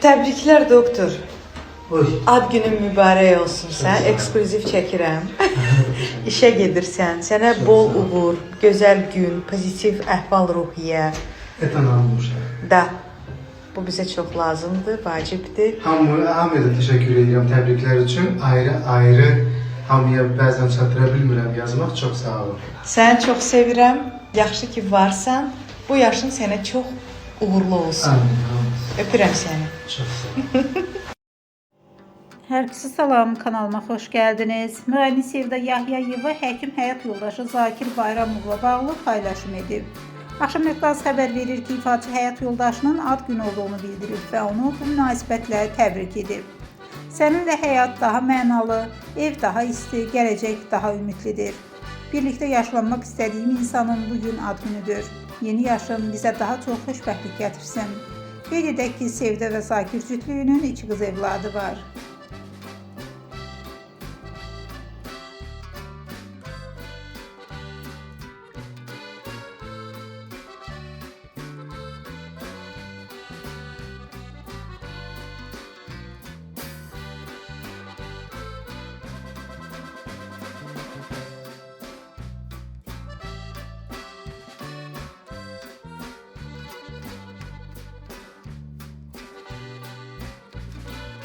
Təbriklər doktor. Oy. Ad günün mübarək olsun. Sən ekskluziv çəkirəm. İşə gedirsən. Sənə bol uğur, gözəl gün, pozitiv əhval-ruhiyyə. Etanalmışam. Da. Bu bizə çox lazımdır, vacibdir. Hamıya da təşəkkür edirəm təbriklər üçün. Ayrı hamıya bəzən çatıra bilmirəm yazmaq. Çox sağ olun. Səni çox sevirəm. Yaxşı ki varsan. Bu yaşın sənə çox uğurlu olsun. Amin. Öpürəm səni. Çox sağ olun. Herkese salam, kanalıma xoş gəldiniz. Müğənni Sevda Yahyayeva həkim həyat yoldaşı Zakir Bayramovla bağlı paylaşım edib. Axşam Etiraz xəbər verir ki, ifaçı həyat yoldaşının ad günü olduğunu bildirib və onu bu münasibətlə təbrik edib. Səninlə həyat daha mənalı, ev daha isti, gələcək daha ümidlidir. Birlikdə yaşlanmaq istədiyim insanın bugün ad günüdür. Yeni yaşın bizə daha çox xoşbəxtlik gətirsin. Qeyd edək ki, Sevda və Zakir cütlüyünün 2 qız evladı var.